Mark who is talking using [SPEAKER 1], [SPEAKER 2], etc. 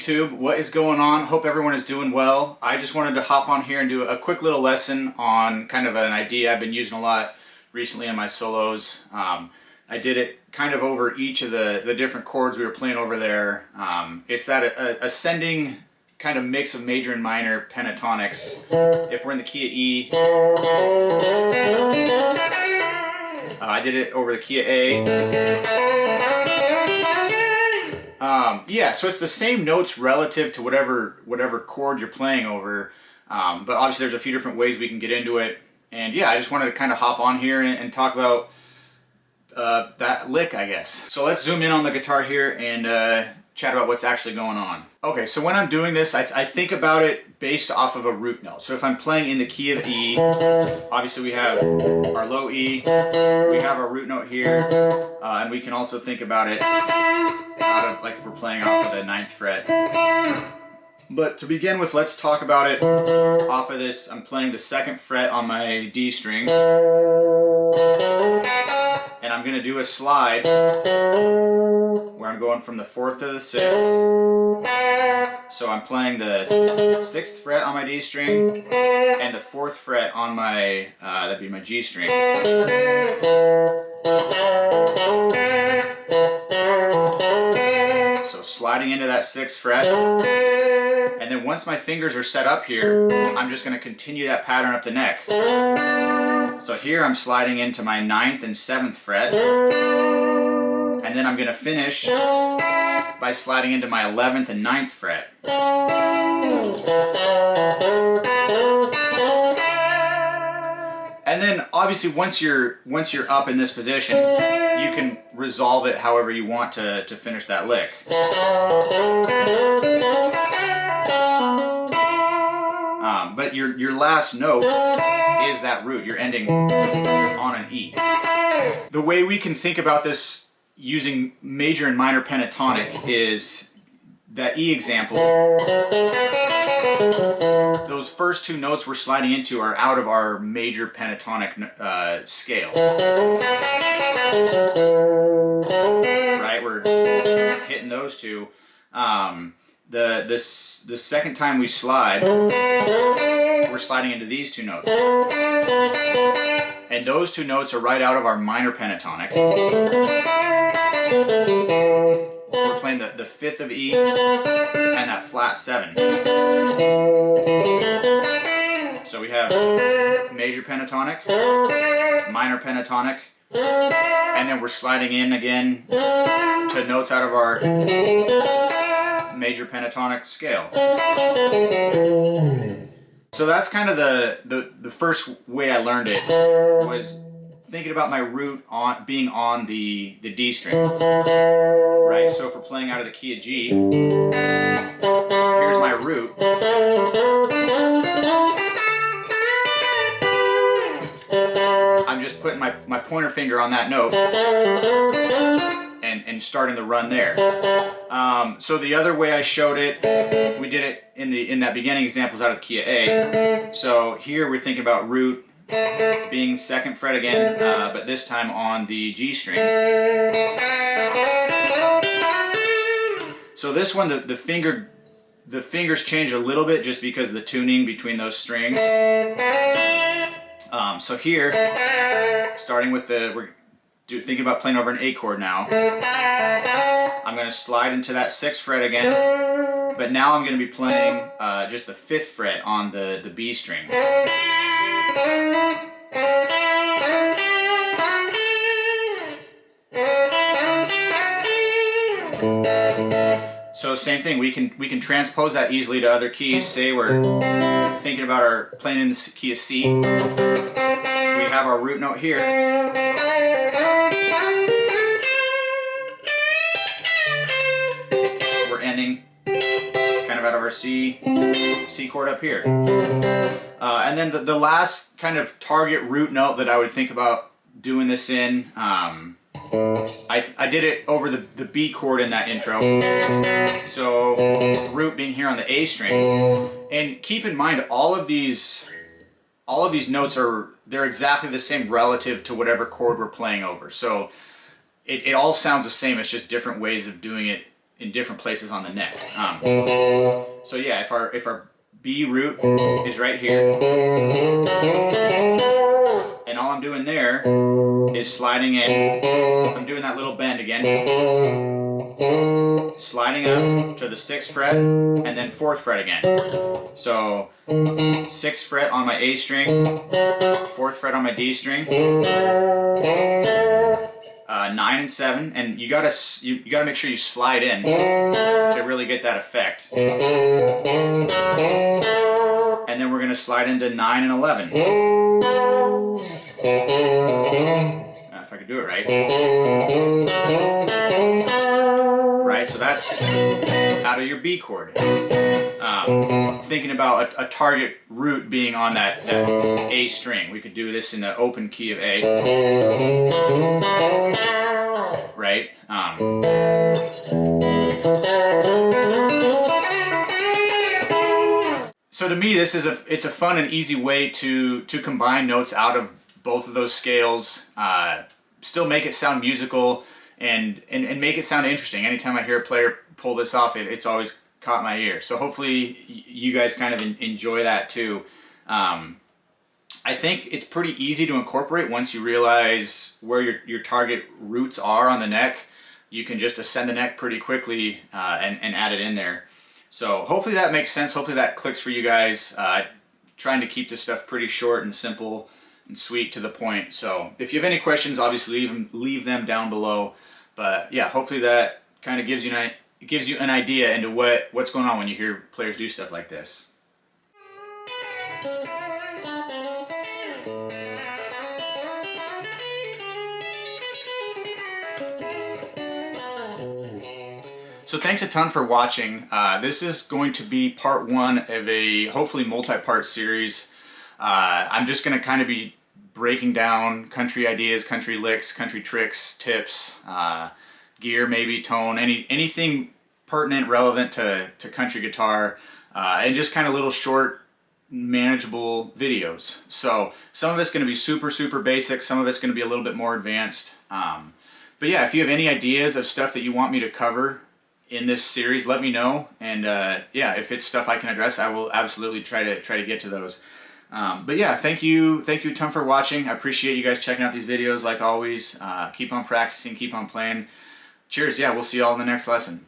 [SPEAKER 1] YouTube, what is going on? Hope everyone is doing well. I just wanted to hop on here and do a quick little lesson on kind of an idea I've been using a lot recently in my solos. I did it kind of over each of the different chords we were playing over there. It's that ascending kind of mix of major and minor pentatonics. If we're in the key of E, I did it over the key of A. Yeah, so it's the same notes relative to whatever chord you're playing over, but obviously there's a few different ways we can get into it. And yeah, I just wanted to kind of hop on here and talk about that lick, I guess. So let's zoom in on the guitar here and chat about what's actually going on. Okay, so when I'm doing this, I think about it based off of a root note. So if I'm playing in the key of E, obviously we have our low E, we have our root note here, and we can also think about it out of, like, if we're playing off of the 9th fret. But to begin with, let's talk about it off of this. I'm playing the 2nd fret on my D string, and I'm gonna do a slide where I'm going from the 4th to the 6th. So I'm playing the 6th fret on my D string and the 4th fret on my, that'd be my G string. So sliding into that 6th fret. And then once my fingers are set up here, I'm just going to continue that pattern up the neck. So here I'm sliding into my 9th and 7th fret. And then I'm going to finish by sliding into my 11th and 9th fret. And then obviously once you're up in this position, you can resolve it however you want to finish that lick. But your last note is that root. You're ending on an E. The way we can think about this using major and minor pentatonic is that E example. Those first two notes we're sliding into are out of our major pentatonic scale. Right? We're hitting those two. The second time we slide, we're sliding into these two notes. And those two notes are right out of our minor pentatonic. We're playing the 5th of E and that flat 7. So we have major pentatonic, minor pentatonic, and then we're sliding in again to notes out of our major pentatonic scale. So that's kind of the first way I learned it, was thinking about my root being on the D string. Right, so if we're playing out of the key of G, here's my root. I'm just putting my pointer finger on that note and starting the run there. So the other way I showed it, we did it in that beginning examples out of the key of A. So here we're thinking about root being 2nd fret again, but this time on the G string. So this one, the fingers change a little bit just because of the tuning between those strings. So here, starting with we're thinking about playing over an A chord now. I'm going to slide into that 6th fret again, but now I'm going to be playing just the 5th fret on the B string. So same thing, we can transpose that easily to other keys. Say we're thinking about playing in the key of C. We have our root note here. We're ending kind of out of our C chord up here. And then the last kind of target root note that I would think about doing this in, I did it over the B chord in that intro. So root being here on the A string. And keep in mind all of these notes they're exactly the same relative to whatever chord we're playing over. So it all sounds the same, it's just different ways of doing it in different places on the neck. So yeah, if our B root is right here, and all I'm doing there is sliding in, I'm doing that little bend again, sliding up to the 6th fret, and then 4th fret again. So 6th fret on my A string, 4th fret on my D string, 9 and 7, and you gotta make sure you slide in to really get that effect. And then we're gonna slide into 9 and 11. If I could do it right. Right, so that's out of your B chord. Thinking about a target root being on that A string. We could do this in the open key of A. Right? So to me, it's a fun and easy way to combine notes out of both of those scales, still make it sound musical, and make it sound interesting. Anytime I hear a player pull this off, it's always caught my ear. So hopefully you guys kind of enjoy that too. I think it's pretty easy to incorporate once you realize where your target roots are on the neck. You can just ascend the neck pretty quickly and add it in there. So hopefully that makes sense. Hopefully that clicks for you guys. Trying to keep this stuff pretty short and simple and sweet to the point. So if you have any questions, obviously leave them down below. But yeah, hopefully that kind of gives you an idea into what's going on when you hear players do stuff like this. So thanks a ton for watching. This is going to be part 1 of a hopefully multi-part series. I'm just going to kind of be breaking down country ideas, country licks, country tricks, tips, gear, maybe tone, anything pertinent, relevant to country guitar, and just kind of little short, manageable videos. So some of it's going to be super basic, some of it's going to be a little bit more advanced. But yeah, if you have any ideas of stuff that you want me to cover in this series, let me know, and yeah, if it's stuff I can address, I will absolutely try to get to those. But yeah, thank you a ton for watching. I appreciate you guys checking out these videos like always. Keep on practicing, keep on playing. Cheers. Yeah, we'll see you all in the next lesson.